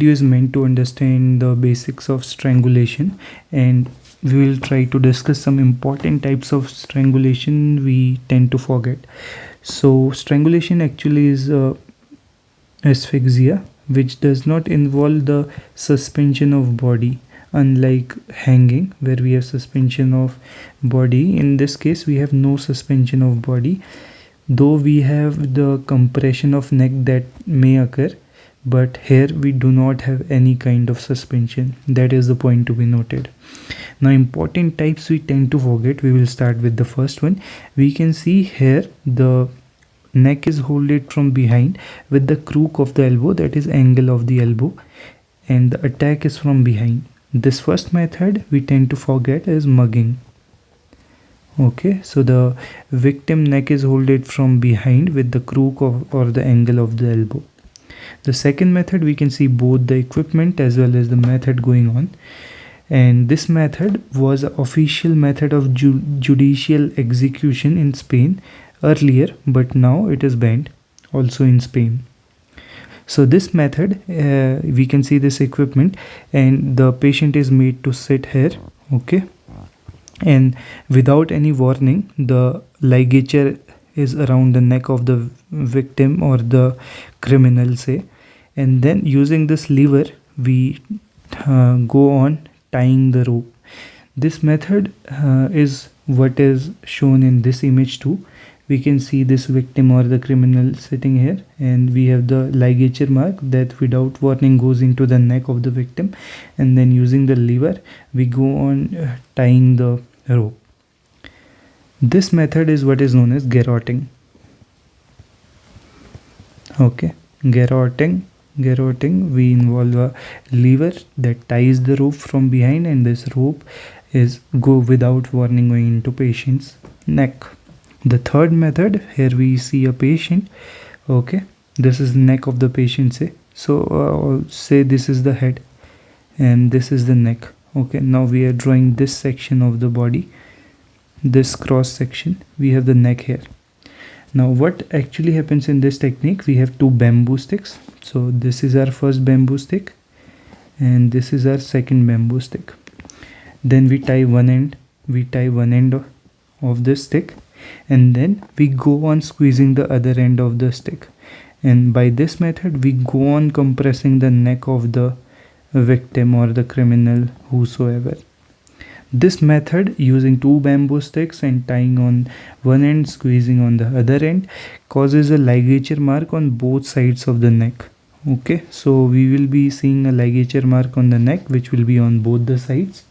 Video is meant to understand the basics of strangulation, and we will try to discuss some important types of strangulation we tend to forget. So strangulation actually is asphyxia, which does not involve the suspension of body, unlike hanging where we have suspension of body. In this case we have no suspension of body, though we have the compression of neck that may occur, but here we do not have any kind of suspension. That is the point to be noted. Now, important types we tend to forget. We will start with the first one. We can see here the neck is holded from behind with the crook of the elbow, that is angle of the elbow, and the attack is from behind. This first method we tend to forget is mugging. Okay, so the victim neck is holded from behind with the crook or the angle of the elbow. The second method, we can see both the equipment as well as the method going on, and this method was an official method of judicial execution in Spain earlier, but now it is banned also in Spain. So this method, we can see this equipment and the patient is made to sit here, okay, and without any warning the ligature is around the neck of the victim or the criminal, say, and then using this lever we go on tying the rope. This method is what is shown in this image too. We can see this victim or the criminal sitting here, and we have the ligature mark that without warning goes into the neck of the victim, and then using the lever we go on tying the rope. This method is what is known as garroting. Okay, garroting, we involve a lever that ties the rope from behind, and this rope is go without warning going into patient's neck. The third method, here we see a patient. Okay, this is the neck of the patient, say. So say this is the head and this is the neck. Okay, now we are drawing this section of the body, this cross section. We have the neck here. Now what actually happens in this technique, we have two bamboo sticks. So this is our first bamboo stick and this is our second bamboo stick. Then we tie one end, of this stick, and then we go on squeezing the other end of the stick, and by this method we go on compressing the neck of the victim or the criminal, whosoever. This method, using two bamboo sticks and tying on one end, squeezing on the other end, causes a ligature mark on both sides of the neck. Okay, so we will be seeing a ligature mark on the neck which will be on both the sides,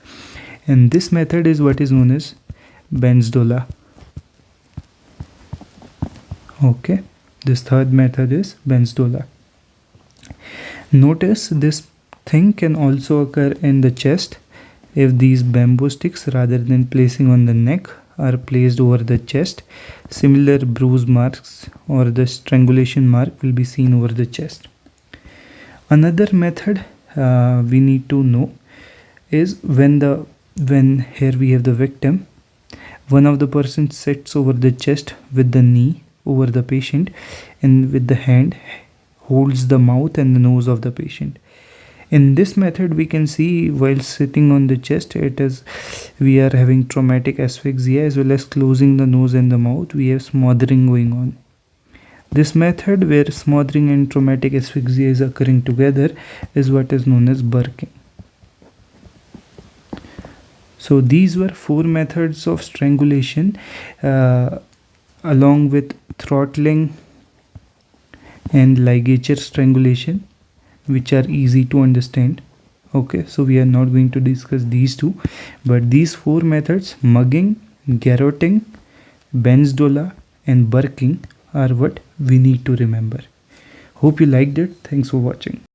and this method is what is known as Benzdollah. Okay, this third method is Benzdollah. Notice this thing can also occur in the chest if these bamboo sticks, rather than placing on the neck, are placed over the chest. Similar bruise marks or the strangulation mark will be seen over the chest. Another method we need to know is when here we have the victim, one of the person sits over the chest with the knee over the patient, and with the hand holds the mouth and the nose of the patient. In this method we can see while sitting on the chest, we are having traumatic asphyxia as well as closing the nose and the mouth. We have smothering going on. This method, where smothering and traumatic asphyxia is occurring together, is what is known as burking. So these were four methods of strangulation, along with throttling and ligature strangulation, which are easy to understand. Okay, so we are not going to discuss these two, but these four methods, mugging, garroting, Benzdollah and burking, are what we need to remember. Hope you liked it. Thanks for watching.